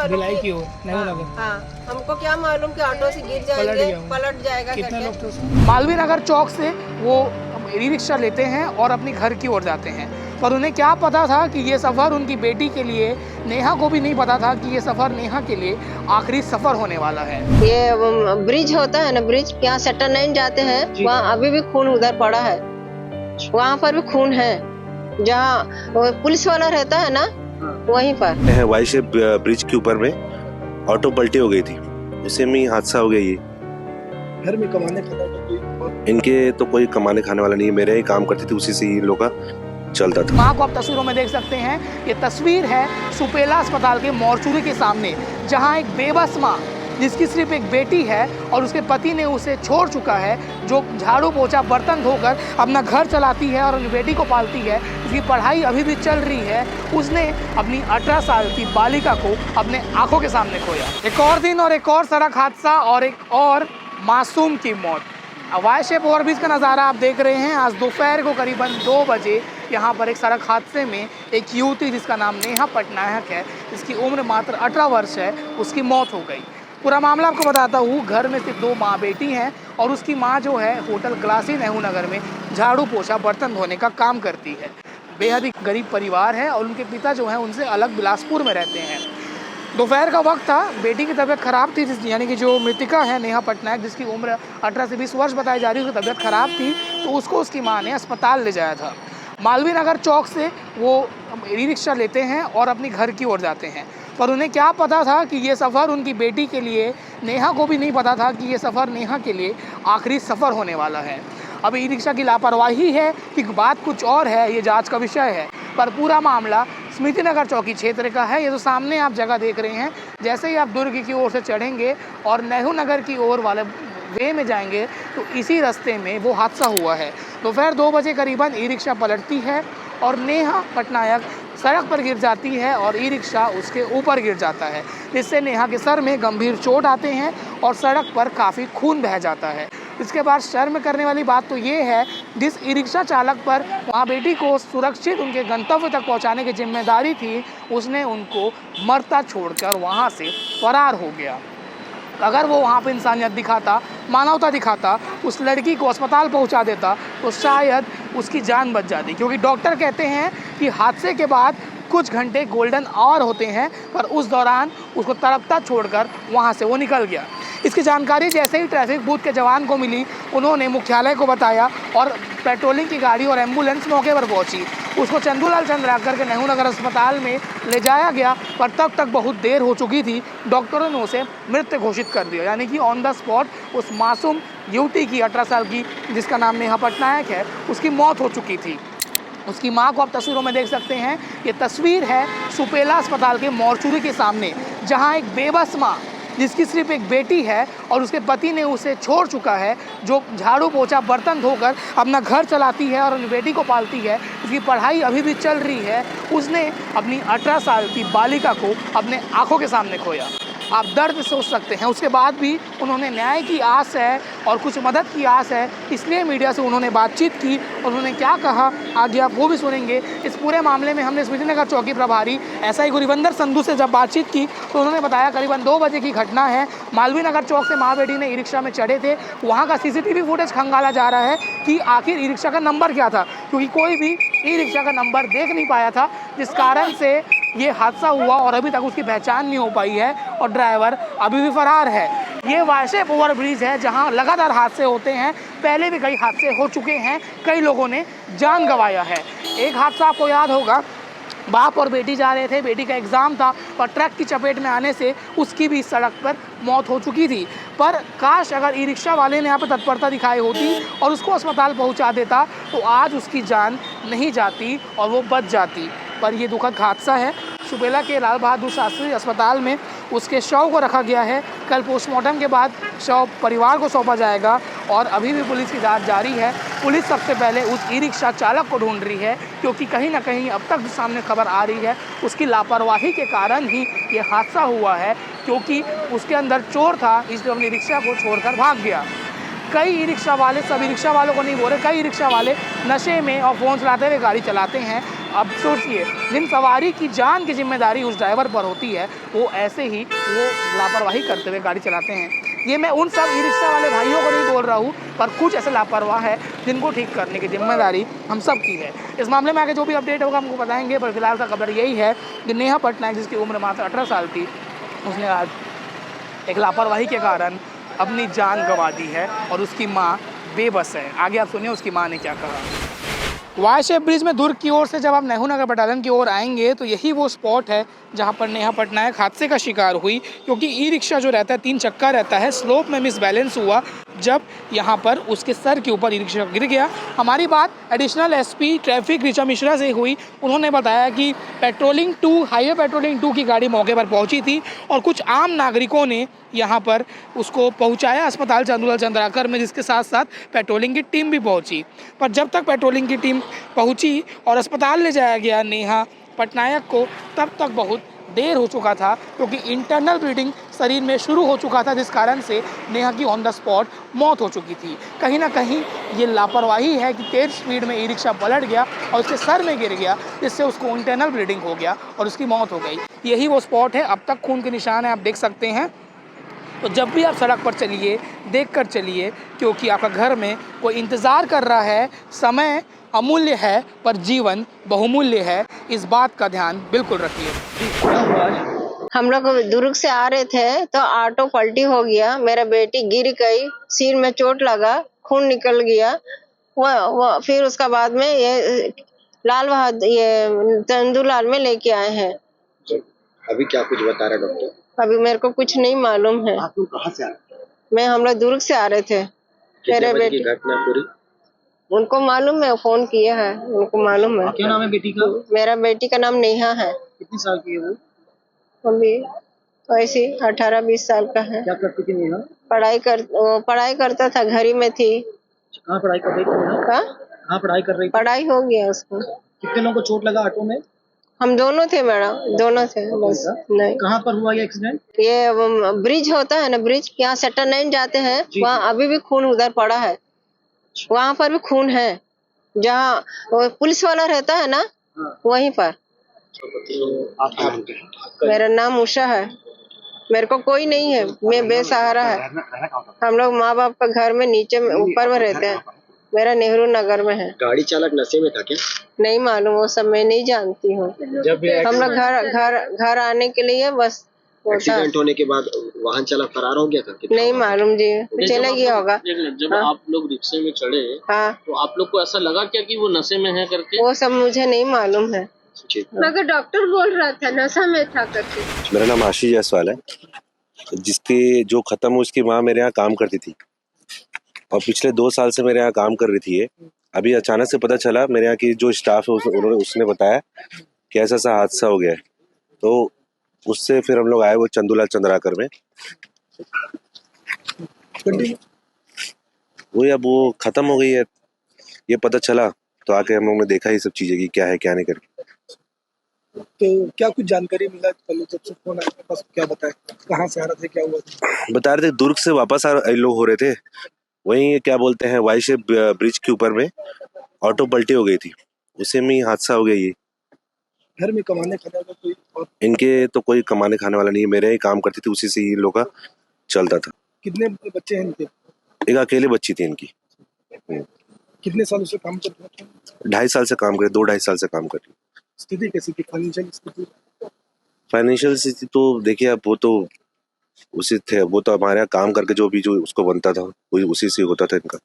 मालूम भिलाई की कि ओर नेहरू नगर हाँ, हमको क्या मालूम कि ऑटो से गिर जाएंगे, पलट जाएगा कितने करके। लोग थे उसमें? मालवीय नगर चौक से वो ई रिक्शा लेते हैं और अपनी घर की ओर जाते हैं, पर उन्हें क्या पता था कि ये सफ़र उनकी बेटी के लिए, नेहा को भी नहीं पता था कि ये सफ़र नेहा के लिए आखिरी सफ़र होने वाला है। ये ब्रिज होता है ना, ब्रिज यहाँ सेक्टर 9 जाते हैं, वहाँ अभी भी खून उधर पड़ा है, वहाँ पर भी खून है, जहाँ पुलिस वाला रहता है ना वहीं पर। वाई शेप ब्रिज के ऊपर में ऑटो पलटी हो गई थी, उसी में ही हादसा हो गया। ये घर में कमाने खाता था कोई? इनके तो कोई कमाने खाने वाला नहीं है, मेरे ही काम करती थी, उसी से ही लोग का चलता था। माँ को आप तस्वीरों में देख सकते हैं, ये तस्वीर है सुपेला अस्पताल के मॉर्चुरी के सामने, जहाँ एक बेबस माँ जिसकी सिर्फ एक बेटी है और उसके पति ने उसे छोड़ चुका है, जो झाड़ू पोछा बर्तन धोकर अपना घर चलाती है और अपनी बेटी को पालती है, उसकी पढ़ाई अभी भी चल रही है, उसने अपनी 18 साल की बालिका को अपने आंखों के सामने खोया। एक और दिन और एक और सड़क हादसा और एक और मासूम की मौत। वाई शेप ओवरब्रिज का नज़ारा आप देख रहे हैं। आज दोपहर को करीबन 2 बजे यहाँ पर एक सड़क हादसे में एक युवती जिसका नाम नेहा पटनायक है, जिसकी उम्र मात्र 18 वर्ष है, उसकी मौत हो गई। पूरा मामला आपको बताता हूँ। घर में सिर्फ 2 माँ बेटी हैं और उसकी माँ जो है होटल ग्लासी नेहरू नगर में झाड़ू पोछा बर्तन धोने का काम करती है। बेहद ही गरीब परिवार है और उनके पिता जो हैं उनसे अलग बिलासपुर में रहते हैं। दोपहर का वक्त था, बेटी की तबीयत ख़राब थी, यानी कि जो मृतिका है नेहा पटनायक, जिसकी उम्र 18 से 20 वर्ष बताई जा रही है, उसकी तबीयत ख़राब थी, तो उसको उसकी माँ ने अस्पताल ले जाया था। मालवीय नगर चौक से वो ई रिक्शा लेते हैं और अपनी घर की ओर जाते हैं, पर उन्हें क्या पता था कि ये सफ़र उनकी बेटी के लिए, नेहा को भी नहीं पता था कि ये सफ़र नेहा के लिए आखिरी सफ़र होने वाला है। अब ई रिक्शा की लापरवाही है कि बात कुछ और है, ये जांच का विषय है, पर पूरा मामला स्मृति नगर चौकी क्षेत्र का है। ये जो सामने आप जगह देख रहे हैं, जैसे ही आप दुर्ग की ओर से चढ़ेंगे और नेहरू नगर की ओर वाले वे में जाएंगे तो इसी रास्ते में वो हादसा हुआ है। दोपहर 2 बजे करीबन ई रिक्शा पलटती है और नेहा पटनायक सड़क पर गिर जाती है और ई रिक्शा उसके ऊपर गिर जाता है, जिससे नेहा के सर में गंभीर चोट आते हैं और सड़क पर काफ़ी खून बह जाता है। इसके बाद शर्म करने वाली बात तो ये है, जिस ई रिक्शा चालक पर वहाँ बेटी को सुरक्षित उनके गंतव्य तक पहुँचाने की जिम्मेदारी थी, उसने उनको मरता छोड़कर वहाँ से फरार हो गया। अगर वो वहाँ पे इंसानियत दिखाता, मानवता दिखाता, उस लड़की को अस्पताल पहुँचा देता, तो शायद उसकी जान बच जाती, क्योंकि डॉक्टर कहते हैं कि हादसे के बाद कुछ घंटे गोल्डन आवर होते हैं, पर उस दौरान उसको तड़पता छोड़कर वहाँ से वो निकल गया। इसकी जानकारी जैसे ही ट्रैफिक बूथ के जवान को मिली, उन्होंने मुख्यालय को बताया और पेट्रोलिंग की गाड़ी और एम्बुलेंस मौके पर पहुंची। उसको चंदूलाल चंद्राकर के नेहरू नगर अस्पताल में ले जाया गया, पर तब तक बहुत देर हो चुकी थी। डॉक्टरों ने उसे मृत घोषित कर दिया, यानी कि ऑन द स्पॉट उस मासूम युवती की 18 साल की, जिसका नाम नेहा पटनायक है, उसकी मौत हो चुकी थी। उसकी माँ को आप तस्वीरों में देख सकते हैं, ये तस्वीर है सुपेला अस्पताल के मॉर्चुरी के सामने, जहाँ एक बेबस माँ जिसकी सिर्फ एक बेटी है और उसके पति ने उसे छोड़ चुका है, जो झाड़ू पोछा बर्तन धोकर अपना घर चलाती है और अपनी बेटी को पालती है, उसकी पढ़ाई अभी भी चल रही है, उसने अपनी 18 साल की बालिका को अपने आंखों के सामने खोया। आप दर्द सोच सकते हैं। उसके बाद भी उन्होंने न्याय की आस है और कुछ मदद की आस है, इसलिए मीडिया से उन्होंने बातचीत की और उन्होंने क्या कहा आगे आप वो भी सुनेंगे। इस पूरे मामले में हमने स्मृति नगर चौकी प्रभारी SI गुरविंदर संधू से जब बातचीत की तो उन्होंने बताया करीबन 2 बजे की घटना है। मालवीय नगर चौक से माँ बेटी ने ई रिक्शा में चढ़े थे, वहाँ का CCTV फुटेज खंगाला जा रहा है कि आखिर ई रिक्शा का नंबर क्या था, क्योंकि कोई भी ई रिक्शा का नंबर देख नहीं पाया था, जिस कारण से ये हादसा हुआ और अभी तक उसकी पहचान नहीं हो पाई है और ड्राइवर अभी भी फरार है। ये वाई शेप ओवरब्रिज है जहां लगातार हादसे होते हैं, पहले भी कई हादसे हो चुके हैं, कई लोगों ने जान गंवाया है। एक हादसा आपको याद होगा, बाप और बेटी जा रहे थे, बेटी का एग्ज़ाम था और ट्रक की चपेट में आने से उसकी भी सड़क पर मौत हो चुकी थी। पर काश अगर ई रिक्शा वाले ने यहाँ पर तत्परता दिखाई होती और उसको अस्पताल पहुँचा देता तो आज उसकी जान नहीं जाती और वो बच जाती। पर ये दुखद हादसा है। सुपेला के लाल बहादुर शास्त्री अस्पताल में उसके शव को रखा गया है। कल पोस्टमार्टम के बाद शव परिवार को सौंपा जाएगा और अभी भी पुलिस की जांच जारी है। पुलिस सबसे पहले उस ई रिक्शा चालक को ढूंढ रही है, क्योंकि कहीं ना कहीं अब तक सामने खबर आ रही है उसकी लापरवाही के कारण ही ये हादसा हुआ है, क्योंकि उसके अंदर चोर था, इसलिए अपनी रिक्शा को छोड़कर भाग गया। कई ई रिक्शा वाले, सभी रिक्शा वालों को नहीं बोल रहे, कई ई रिक्शा वाले नशे में और फ़ोन चलाते हुए गाड़ी चलाते हैं, अब सोचिए, जिन सवारी की जान की जिम्मेदारी उस ड्राइवर पर होती है, वो ऐसे ही वो लापरवाही करते हुए गाड़ी चलाते हैं। ये मैं उन सब ई रिक्शा वाले भाइयों को नहीं बोल रहा हूँ, पर कुछ ऐसे लापरवाह है जिनको ठीक करने की जिम्मेदारी हम सब की है। इस मामले में आगे जो भी अपडेट होगा हमको बताएंगे, पर फिलहाल का खबर यही है कि नेहा पटनायक, जिसकी उम्र मात्र 18 साल थी, उसने आज एक लापरवाही के कारण अपनी जान गंवा दी है और उसकी माँ बेबस है। आगे आप सुनिए उसकी माँ ने क्या कहा। वाई शेप ब्रिज में दुर्ग की ओर से जब आप नेहरू नगर बटालियन की ओर आएंगे तो यही वो स्पॉट है जहां पर नेहा पटनायक हादसे का शिकार हुई, क्योंकि ई रिक्शा जो रहता है 3 चक्का रहता है, स्लोप में मिसबैलेंस हुआ जब यहां पर उसके सर के ऊपर ई रिक्शा गिर गया। हमारी बात additional SP traffic Richa Mishra से हुई। उन्होंने बताया कि पेट्रोलिंग 2 हाईवे पेट्रोलिंग 2 की गाड़ी मौके पर पहुंची थी और कुछ आम नागरिकों ने यहाँ पर उसको पहुँचाया अस्पताल चंदूलाल चंद्राकर में, जिसके साथ साथ पेट्रोलिंग की टीम भी पहुँची। पर जब तक पेट्रोलिंग की टीम पहुँची और अस्पताल ले जाया गया नेहा पटनायक को, तब तक बहुत देर हो चुका था, क्योंकि इंटरनल ब्लीडिंग शरीर में शुरू हो चुका था, जिस कारण से नेहा की ऑन द स्पॉट मौत हो चुकी थी। कहीं ना कहीं ये लापरवाही है कि तेज स्पीड में ई रिक्शा पलट गया और उसके सर में गिर गया, जिससे उसको इंटरनल ब्लीडिंग हो गया और उसकी मौत हो गई। यही वो स्पॉट है, अब तक खून के निशान है, आप देख सकते हैं। तो जब भी आप सड़क पर चलिए, देख कर चलिए, क्योंकि आपका घर में कोई इंतज़ार कर रहा है। समय अमूल्य है पर जीवन बहुमूल्य है, इस बात का ध्यान बिल्कुल रखिए। हम लोग दुर्ग से आ रहे थे तो ऑटो पलटी हो गया, मेरा बेटी गिर गई, सिर में चोट लगा, खून निकल गया। वो फिर उसका बाद में ये लाल बहादुर ये चंदूलाल में लेके आए हैं। अभी क्या कुछ बता रहे डॉक्टर? अभी मेरे को कुछ नहीं मालूम है। आप लोग कहाँ से आ रहे हैं? हम लोग दुर्ग से आ रहे थे। मेरे बेटी की घटना पूरी उनको मालूम है, फोन किया है, उनको मालूम है। क्या नाम है बेटी का? मेरा बेटी का नाम नेहा है। कितनी साल की है वो? अभी तो ऐसे 18-20 साल का है। क्या करती थी नेहा? पढ़ाई करता था, घर ही में थी। कहाँ पढ़ाई कर रही थी? कहाँ पढ़ाई कर रही थी? पढ़ाई हो गया उसको। कितने लोगों को चोट लगा ऑटो में? हम दोनों थे मैडम, दोनों थे बस। नहीं, कहाँ पर हुआ ये एक्सीडेंट? ये ब्रिज होता है ना, ब्रिज यहाँ सेक्टर 9 जाते हैं, वहाँ अभी भी खून उधर पड़ा है, वहाँ पर भी खून है। जहाँ पुलिस वाला रहता है ना, वहीं पर। मेरा नाम उषा है। मेरे को कोई नहीं है, मैं बेसहारा है। हम लोग माँ बाप का घर में नीचे में ऊपर में रहते हैं। मेरा नेहरू नगर में है। गाड़ी चालक नशे में था क्या? नहीं मालूम, वो सब मैं नहीं जानती हूँ। हम लोग घर आने के लिए बस एक्सीडेंट होने के बाद वाहन चालक फरार हो गया था? नहीं मालूम जी, चला गया होगा। जब आप लोग रिक्शे में चढ़े, हाँ, तो आप लोग को ऐसा लगा क्या कि वो नशे में है करके? वो सब मुझे नहीं मालूम है, मगर डॉक्टर बोल रहा था नशा में था करके। मेरा नाम आशीष जायसवाल है। जिसकी जो खत्म हुई उसकी माँ मेरे यहाँ काम करती थी और पिछले 2 साल से मेरे यहाँ काम कर रही थी। ये अभी अचानक से पता चला, मेरे यहाँ की जो स्टाफ है उसने बताया कि ऐसा सा हादसा हो गया है। तो उससे फिर हम लोग आए वो चंदूलाल चंद्राकर में। अब वो खत्म हो गई है, ये पता चला तो आके हम लोग ने देखा ये सब चीजें कि क्या है क्या नहीं करके। तो क्या कुछ जानकारी मिला पहले जब से फोन आया पास? क्या बताया, कहाँ से आ रहे थे, क्या हुआ था? बता रहे थे दुर्ग से वापस आ लोग हो रहे थे, वहीं क्या बोलते हैं वाई शेप ब्रिज के ऊपर में ऑटो पलटी हो गई थी, उसी में हादसा हो गया। ये घर में कमाने खाने वाला कोई और? इनके तो कोई कमाने खाने वाला नहीं है, मेरे ही काम करती थी, उसी से ही इन लोग का चलता था। कितने बच्चे हैं इनके? एक अकेले बच्ची थी इनकी। कितने सालों से काम कर रहे थे? 2.5 साल से काम कर 2-2.5 साल से काम कर रही। स्थिति कैसी थी, फाइनेंशियल स्थिति? फाइनेंशियल स्थिति तो देखिए अब वो तो उसी थे, वो तो हमारे यहाँ काम करके जो भी जो उसको बनता था वही उसी से होता था इनका।